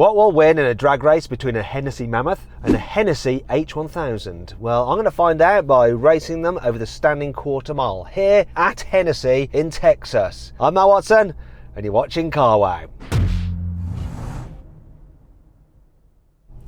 What will win in a drag race between a Hennessey Mammoth and a Hennessey H1000? Well, I'm going to find out by racing them over the standing quarter mile here at Hennessy in Texas. I'm Matt Watson and you're watching Carwow.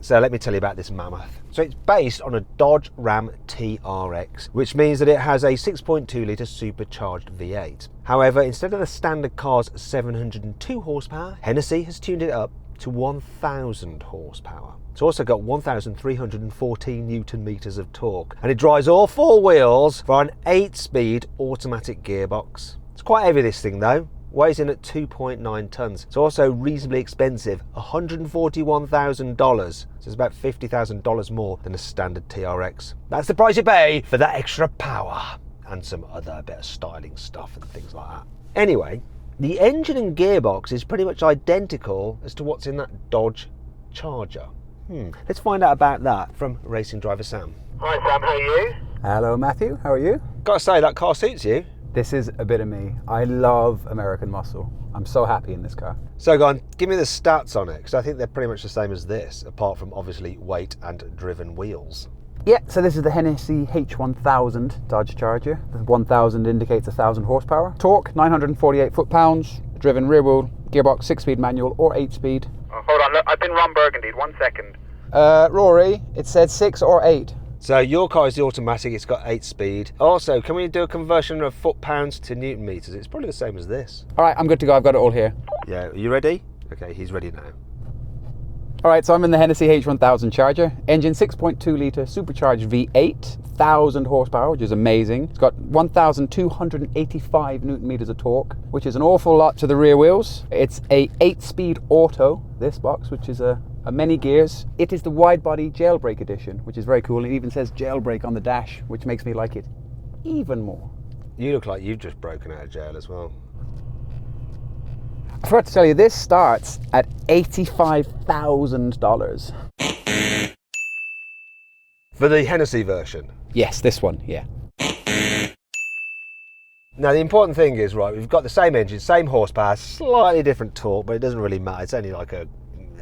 So let me tell you about this Mammoth. So it's based on a Dodge RAM TRX, which means that it has a 6.2 litre supercharged V8. However, instead of the standard car's 702 horsepower, Hennessy has tuned it up to 1000 horsepower. It's also got 1314 newton meters of torque, and it drives all four wheels for an 8-speed automatic gearbox. It's quite heavy, this thing though. Weighs in at 2.9 tons. It's also reasonably expensive, $141,000. So it's about $50,000 more than a standard TRX. That's the price you pay for that extra power and some other bit of styling stuff and things like that. Anyway, the engine and gearbox is pretty much identical as to what's in that Dodge Charger. Let's find out about that from racing driver Sam. Hi Sam, how are you? Hello Matthew, how are you? Gotta say, that car suits you. This is a bit of me. I love American muscle. I'm so happy in this car. So go on, give me the stats on it, because I think they're pretty much the same as this, apart from obviously weight and driven wheels. Yeah, so this is the Hennessey H1000 Dodge Charger. The 1000 indicates 1000 horsepower. Torque, 948 foot-pounds. Driven rear wheel, gearbox, 6-speed manual or 8-speed. Oh, hold on, look, I've been Ron Burgundy, 1 second. Rory, it said 6 or 8. So your car is the automatic, it's got 8-speed. Also, can we do a conversion of foot-pounds to newton meters? It's probably the same as this. All right, I'm good to go. I've got it all here. Yeah, are you ready? Okay, he's ready now. All right, so I'm in the Hennessey H1000 Charger. Engine 6.2 litre supercharged V8, 1000 horsepower, which is amazing. It's got 1285 newton meters of torque, which is an awful lot to the rear wheels. It's a 8-speed auto, this box, which is a many gears. It is the wide body jailbreak edition, which is very cool. It even says jailbreak on the dash, which makes me like it even more. You look like you've just broken out of jail as well. I forgot to tell you, this starts at $85,000. For the Hennessy version? Yes, this one, yeah. Now the important thing is, right, we've got the same engine, same horsepower, slightly different torque, but it doesn't really matter. It's only like a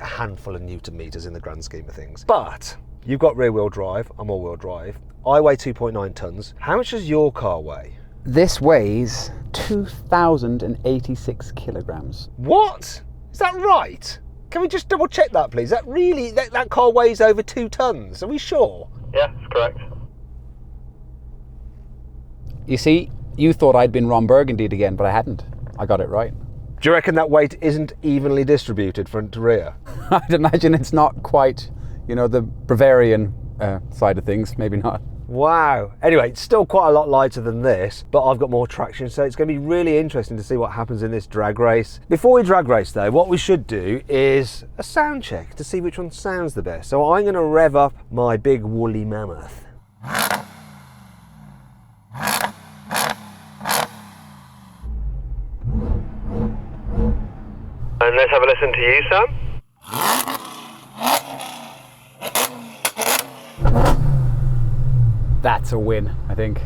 handful of newton meters in the grand scheme of things. But you've got rear wheel drive, I'm all wheel drive. I weigh 2.9 tons. How much does your car weigh? This weighs 2,086 kilograms. What? Is that right? Can we just double check that, please? That really, that car weighs over 2 tons. Are we sure? Yeah, that's correct. You see, you thought I'd been Ron Burgundied again, but I hadn't. I got it right. Do you reckon that weight isn't evenly distributed front to rear? I'd imagine it's not quite, you know, the Bavarian side of things, maybe not. Wow. Anyway, it's still quite a lot lighter than this, but I've got more traction, so it's going to be really interesting to see what happens in this drag race. Before we drag race though, what we should do is a sound check to see which one sounds the best. So I'm going to rev up my big woolly Mammoth. And let's have a listen to you, Sam. That's a win, I think.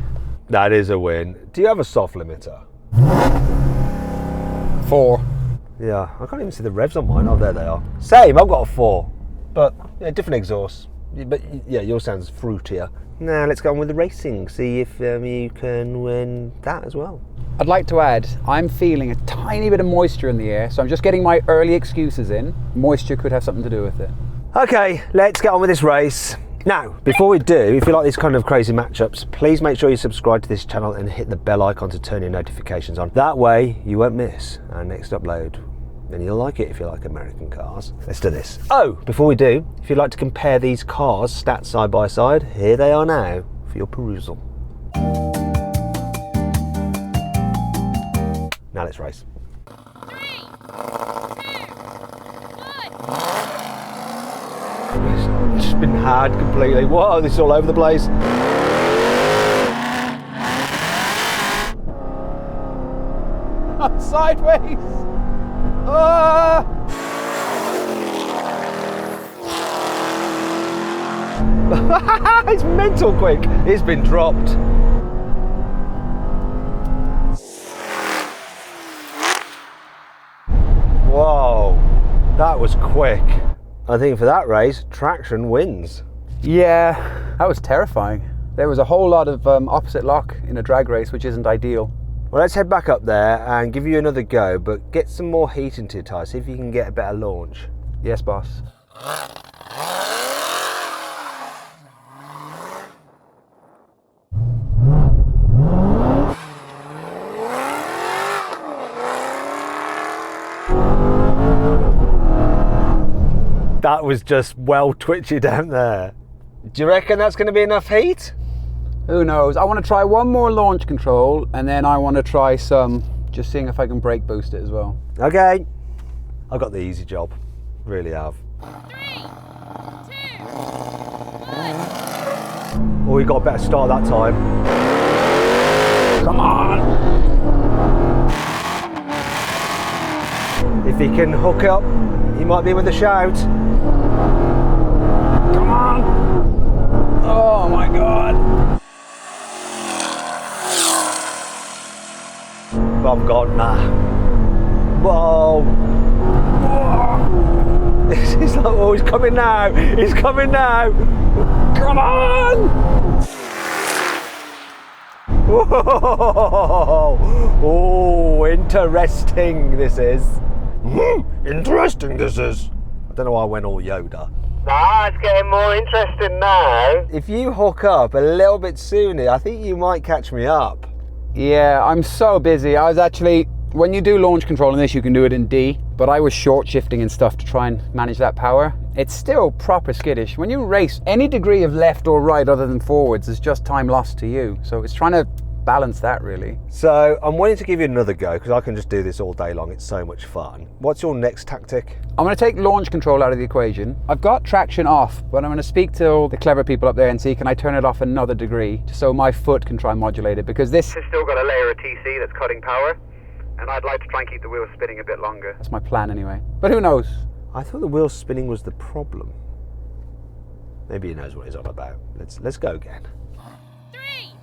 That is a win. Do you have a soft limiter? 4. Yeah, I can't even see the revs on mine. Oh, there they are. Same, I've got a 4, but yeah, different exhaust. But yeah, yours sounds fruitier. Now let's go on with the racing. See if you can win that as well. I'd like to add, I'm feeling a tiny bit of moisture in the air, so I'm just getting my early excuses in. Moisture could have something to do with it. Okay, let's get on with this race. Now, before we do, if you like these kind of crazy matchups, please make sure you subscribe to this channel and hit the bell icon to turn your notifications on. That way, you won't miss our next upload. And you'll like it if you like American cars. Let's do this. Oh, before we do, if you'd like to compare these cars, stats side by side, here they are now for your perusal. Now let's race. 3, 2, 1. It's just been hard completely. Whoa, this is all over the place. Sideways! It's mental quick. It's been dropped. Whoa, that was quick. I think for that race, traction wins. Yeah, that was terrifying. There was a whole lot of opposite lock in a drag race, which isn't ideal. Well, let's head back up there and give you another go, but get some more heat into your tyres, see if you can get a better launch. Yes, boss. That was just well twitchy down there. Do you reckon that's going to be enough heat? Who knows? I want to try one more launch control, and then I want to try just seeing if I can brake boost it as well. Okay. I've got the easy job. Really have. 3, 2, 1. Oh, we got a better start that time. Come on! If he can hook up, he might be with a shout. Come on! Oh my god! I've gone, nah. Whoa! It's like, oh, he's coming now! He's coming now! Come on! Whoa! Oh, interesting this is. Interesting this is. I don't know why I went all Yoda. Nah, it's getting more interesting now. If you hook up a little bit sooner, I think you might catch me up. Yeah, I'm so busy. I was actually, when you do launch control in this, you can do it in D, but I was short shifting and stuff to try and manage that power. It's still proper skittish. When you race, any degree of left or right other than forwards is just time lost to you. So it's trying to balance that really. So I'm wanting to give you another go because I can just do this all day long. It's so much fun. What's your next tactic? I'm going to take launch control out of the equation. I've got traction off, but I'm going to speak to all the clever people up there and see, can I turn it off another degree so my foot can try and modulate it, because this It's still got a layer of TC that's cutting power, and I'd like to try and keep the wheels spinning a bit longer. that's my plan anyway. But who knows? I thought the wheel spinning was the problem. Maybe he knows what he's on about. Let's go again. 3,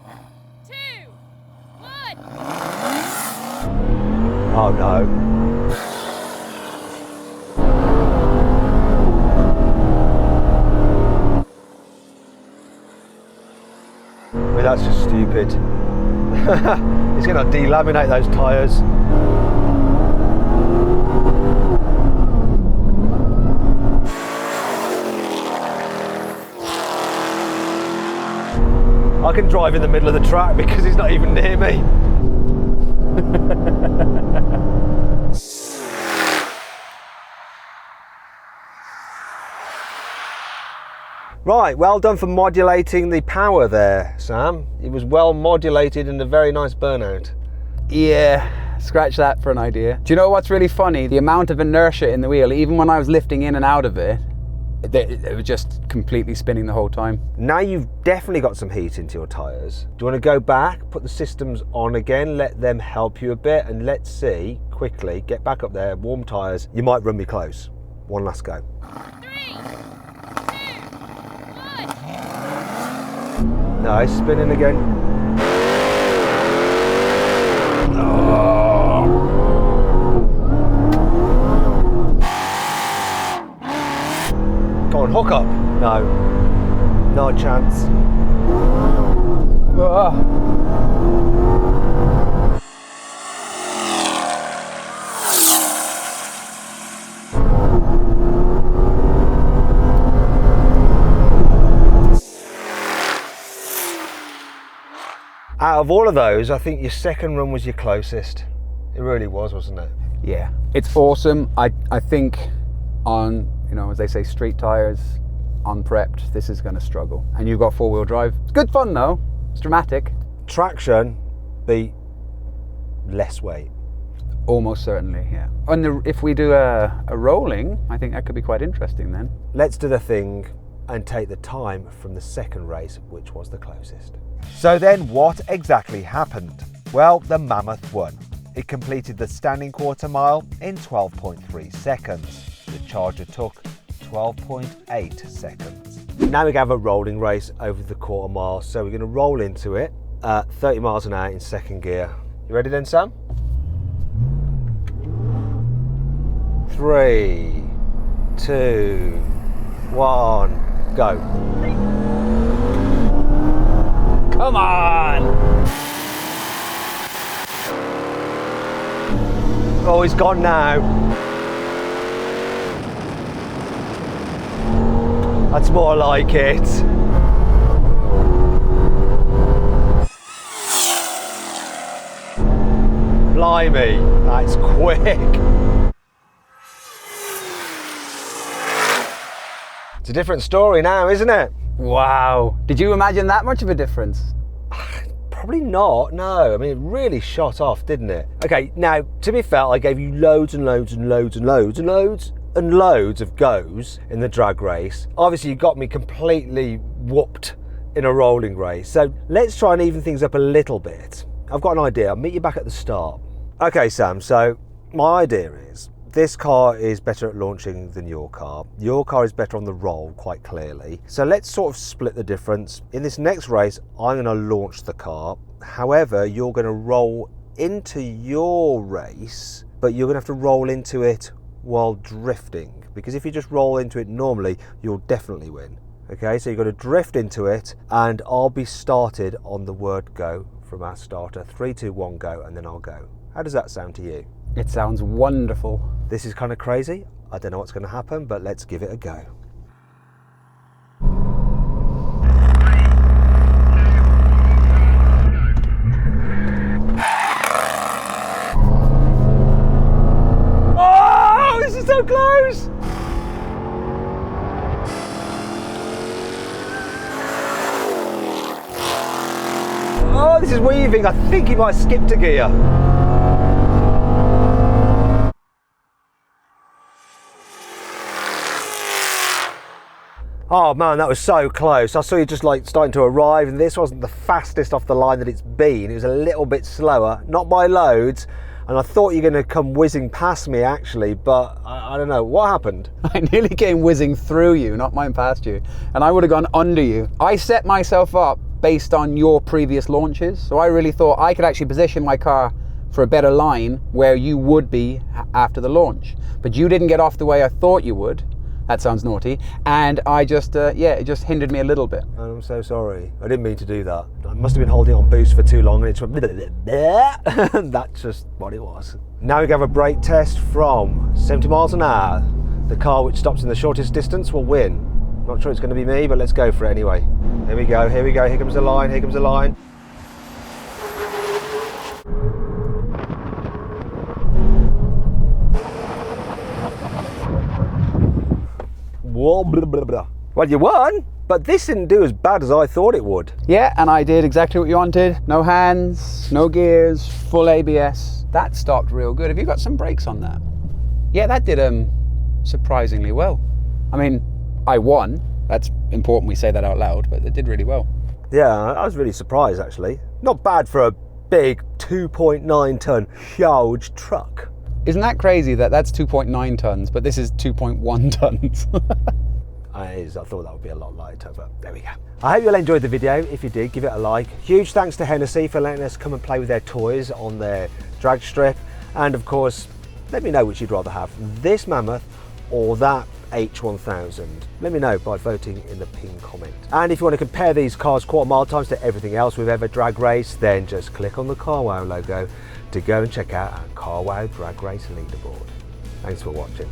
2, 1. Oh no. Well, that's just stupid. He's going to delaminate those tyres. I can drive in the middle of the track because he's not even near me. Right, well done for modulating the power there, Sam. It was well modulated and a very nice burnout. Yeah, scratch that for an idea. Do you know what's really funny? The amount of inertia in the wheel, even when I was lifting in and out of it, it was just completely spinning the whole time. Now you've definitely got some heat into your tyres. Do you want to go back, put the systems on again, let them help you a bit, and let's see, quickly, get back up there, warm tyres. You might run me close. One last go. 3, 2, 1. Nice, spinning again. Go on, hook up. No. No chance. Out of all of those, I think your second run was your closest. It really was, wasn't it? Yeah, it's awesome. I think on, you know, as they say, street tires, unprepped, this is going to struggle. And you've got four-wheel drive. It's good fun though. It's dramatic. Traction beat less weight. Almost certainly, yeah. And if we do a rolling, I think that could be quite interesting then. Let's do the thing and take the time from the second race, which was the closest. So then what exactly happened? Well, the Mammoth won. It completed the standing quarter mile in 12.3 seconds. The Charger took 12.8 seconds. Now we have a rolling race over the quarter mile, so we're going to roll into it at 30 miles an hour in second gear. You ready then, Sam? 3, 2, 1, go. Come on! Oh, he's gone now. That's more like it. Blimey, that's quick. It's a different story now, isn't it? Wow. Did you imagine that much of a difference? Probably not, no. I mean, it really shot off, didn't it? Okay, now, to be fair, I gave you loads and loads and loads and loads and loads and loads of goes in the drag race. Obviously, you got me completely whooped in a rolling race. So let's try and even things up a little bit. I've got an idea. I'll meet you back at the start. Okay, Sam, so my idea is this car is better at launching than your car. Your car is better on the roll, quite clearly. So let's sort of split the difference. In this next race, I'm going to launch the car. However, you're going to roll into your race, but you're going to have to roll into it while drifting. Because if you just roll into it normally, you'll definitely win. Okay, so you've got to drift into it, and I'll be started on the word go from our starter. 3, 2, 1, go, and then I'll go. How does that sound to you? It sounds wonderful. This is kind of crazy. I don't know what's going to happen, but let's give it a go. Oh, this is so close! Oh, this is weaving. I think he might skip a gear. Oh man, that was so close. I saw you just like starting to arrive, and this wasn't the fastest off the line that it's been. It was a little bit slower, not by loads, and I thought you were going to come whizzing past me actually, but I don't know, what happened? I nearly came whizzing through you, not mine past you, and I would have gone under you. I set myself up based on your previous launches, so I really thought I could actually position my car for a better line where you would be after the launch. But you didn't get off the way I thought you would. That sounds naughty. And I just, it just hindered me a little bit. I'm so sorry. I didn't mean to do that. I must have been holding on boost for too long and it just went and that's just what it was. Now we have a brake test from 70 miles an hour. The car which stops in the shortest distance will win. Not sure it's going to be me, but let's go for it anyway. Here we go, here we go. Here comes the line, here comes the line. Well, you won, but this didn't do as bad as I thought it would. Yeah, and I did exactly what you wanted. No hands, no gears, full ABS. That stopped real good. Have you got some brakes on that? Yeah, that did surprisingly well. I mean, I won. That's important we say that out loud, but it did really well. Yeah, I was really surprised actually. Not bad for a big 2.9 ton huge truck. Isn't that crazy that that's 2.9 tons, but this is 2.1 tons? I thought that would be a lot lighter, but there we go. I hope you all enjoyed the video. If you did, give it a like. Huge thanks to Hennessy for letting us come and play with their toys on their drag strip. And of course, let me know which you'd rather have, this Mammoth or that H1000. Let me know by voting in the pinned comment. And if you want to compare these cars quarter mile times to everything else we've ever drag raced, then just click on the carwow logo to go and check out our carwow drag race leaderboard. Thanks for watching.